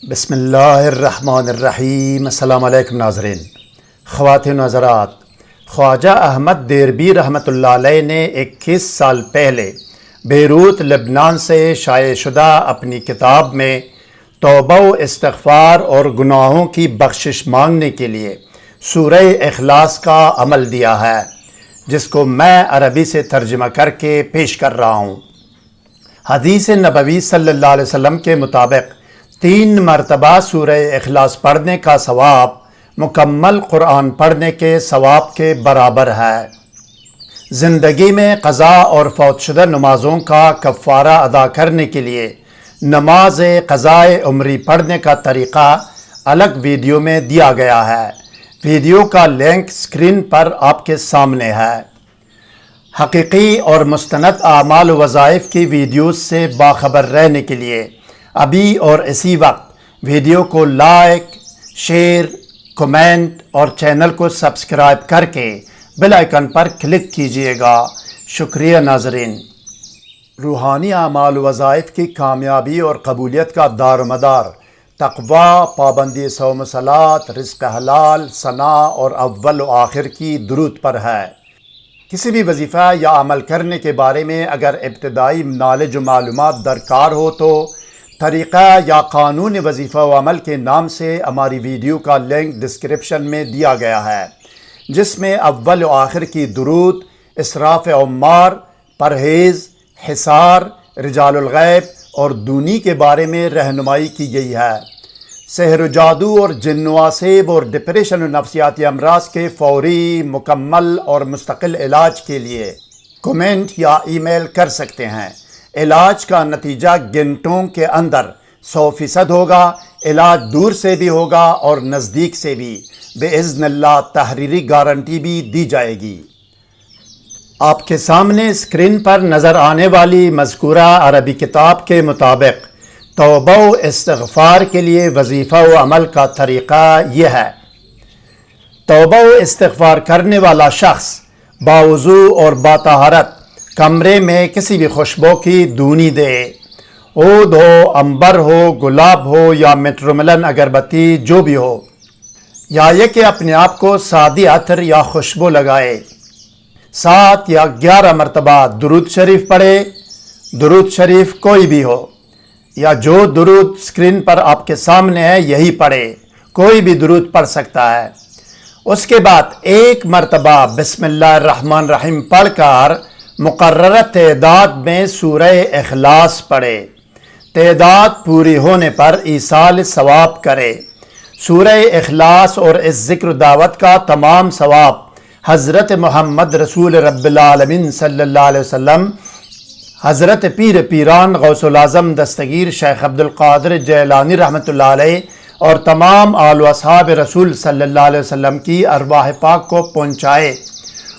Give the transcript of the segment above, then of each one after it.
بسم اللہ الرحمن الرحیم۔ السلام علیکم ناظرین، خواتین و حضرات، خواجہ احمد دیربی رحمۃ اللہ علیہ نے 21 سال پہلے بیروت لبنان سے شائع شدہ اپنی کتاب میں توبہ و استغفار اور گناہوں کی بخشش مانگنے کے لیے سورہ اخلاص کا عمل دیا ہے، جس کو میں عربی سے ترجمہ کر کے پیش کر رہا ہوں۔ حدیث نبوی صلی اللہ علیہ وسلم کے مطابق 3 مرتبہ سورہ اخلاص پڑھنے کا ثواب مکمل قرآن پڑھنے کے ثواب کے برابر ہے۔ زندگی میں قضا اور فوت شدہ نمازوں کا کفارہ ادا کرنے کے لیے نماز قضائے عمری پڑھنے کا طریقہ الگ ویڈیو میں دیا گیا ہے۔ ویڈیو کا لنک اسکرین پر آپ کے سامنے ہے۔ حقیقی اور مستند اعمال و وظائف کی ویڈیوز سے باخبر رہنے کے لیے ابھی اور اسی وقت ویڈیو کو لائک، شیئر، کمنٹ اور چینل کو سبسکرائب کر کے بیل آئیکن پر کلک کیجئے گا۔ شکریہ ناظرین۔ روحانی اعمال و وظائف کی کامیابی اور قبولیت کا دار و مدار تقوی، پابندی صوم و صلاۃ، رزق حلال، ثنا اور اول و آخر کی درود پر ہے۔ کسی بھی وظیفہ یا عمل کرنے کے بارے میں اگر ابتدائی نالج و معلومات درکار ہو تو طریقہ یا قانون وظیفہ و عمل کے نام سے ہماری ویڈیو کا لنک ڈسکرپشن میں دیا گیا ہے، جس میں اول و آخر کی درود، اسراف عمار، پرہیز، حصار، رجال الغیب اور دونی کے بارے میں رہنمائی کی گئی ہے۔ سحر و جادو اور جن و آسیب اور ڈپریشن و نفسیاتی امراض کے فوری، مکمل اور مستقل علاج کے لیے کمنٹ یا ای میل کر سکتے ہیں۔ علاج کا نتیجہ گھنٹوں کے اندر 100% ہوگا۔ علاج دور سے بھی ہوگا اور نزدیک سے بھی، باذن اللہ تحریری گارنٹی بھی دی جائے گی۔ آپ کے سامنے اسکرین پر نظر آنے والی مذکورہ عربی کتاب کے مطابق توبہ و استغفار کے لیے وظیفہ و عمل کا طریقہ یہ ہے۔ توبہ و استغفار کرنے والا شخص باوضو اور باطہارت کمرے میں کسی بھی خوشبو کی دونی دے، عود ہو، عنبر ہو، گلاب ہو یا میٹروملن اگربتی جو بھی ہو، یا یہ کہ اپنے آپ کو سادی عطر یا خوشبو لگائے۔ 7 یا 11 مرتبہ درود شریف پڑھے۔ درود شریف کوئی بھی ہو، یا جو درود اسکرین پر آپ کے سامنے ہے یہی پڑھے، کوئی بھی درود پڑھ سکتا ہے۔ اس کے بعد 1 مرتبہ بسم اللہ الرحمن الرحیم پڑھ کر مقررہ تعداد میں سورہ اخلاص پڑھے۔ تعداد پوری ہونے پر ایصال ثواب کرے۔ سورہ اخلاص اور اس ذکر دعوت کا تمام ثواب حضرت محمد رسول رب العالمین صلی اللہ علیہ وسلم، حضرت پیر پیران غوث العظم دستگیر شیخ عبدالقادر جیلانی رحمۃ اللہ علیہ اور تمام آل و اصحاب رسول صلی اللہ علیہ وسلم کی ارواح پاک کو پہنچائے،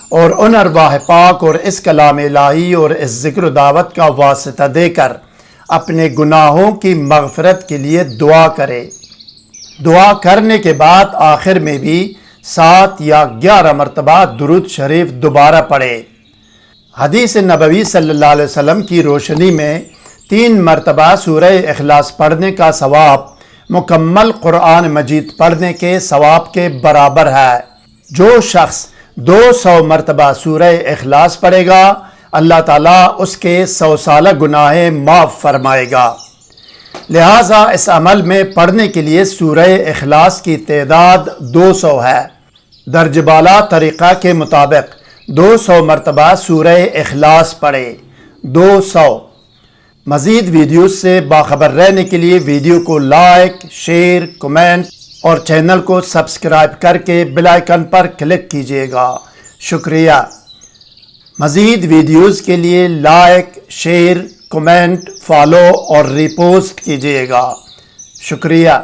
اور ان ارواح پاک اور اس کلام الہی اور اس ذکر و دعوت کا واسطہ دے کر اپنے گناہوں کی مغفرت کے لیے دعا کرے۔ دعا کرنے کے بعد آخر میں بھی 7 یا 11 مرتبہ درود شریف دوبارہ پڑھے۔ حدیث نبوی صلی اللہ علیہ وسلم کی روشنی میں 3 مرتبہ سورہ اخلاص پڑھنے کا ثواب مکمل قرآن مجید پڑھنے کے ثواب کے برابر ہے۔ جو شخص 200 مرتبہ سورہ اخلاص پڑھے گا، اللہ تعالیٰ اس کے 100 سالہ گناہ معاف فرمائے گا۔ لہٰذا اس عمل میں پڑھنے کے لیے سورہ اخلاص کی تعداد 200 ہے۔ درج بالا طریقہ کے مطابق 200 مرتبہ سورہ اخلاص پڑھے۔ 200۔ مزید ویڈیوز سے باخبر رہنے کے لیے ویڈیو کو لائک، شیئر، کمنٹ اور چینل کو سبسکرائب کر کے بیل آئیکن پر کلک کیجئے گا۔ شکریہ۔ مزید ویڈیوز کے لیے لائک، شیئر، کمنٹ، فالو اور ری پوسٹ کیجئے گا۔ شکریہ۔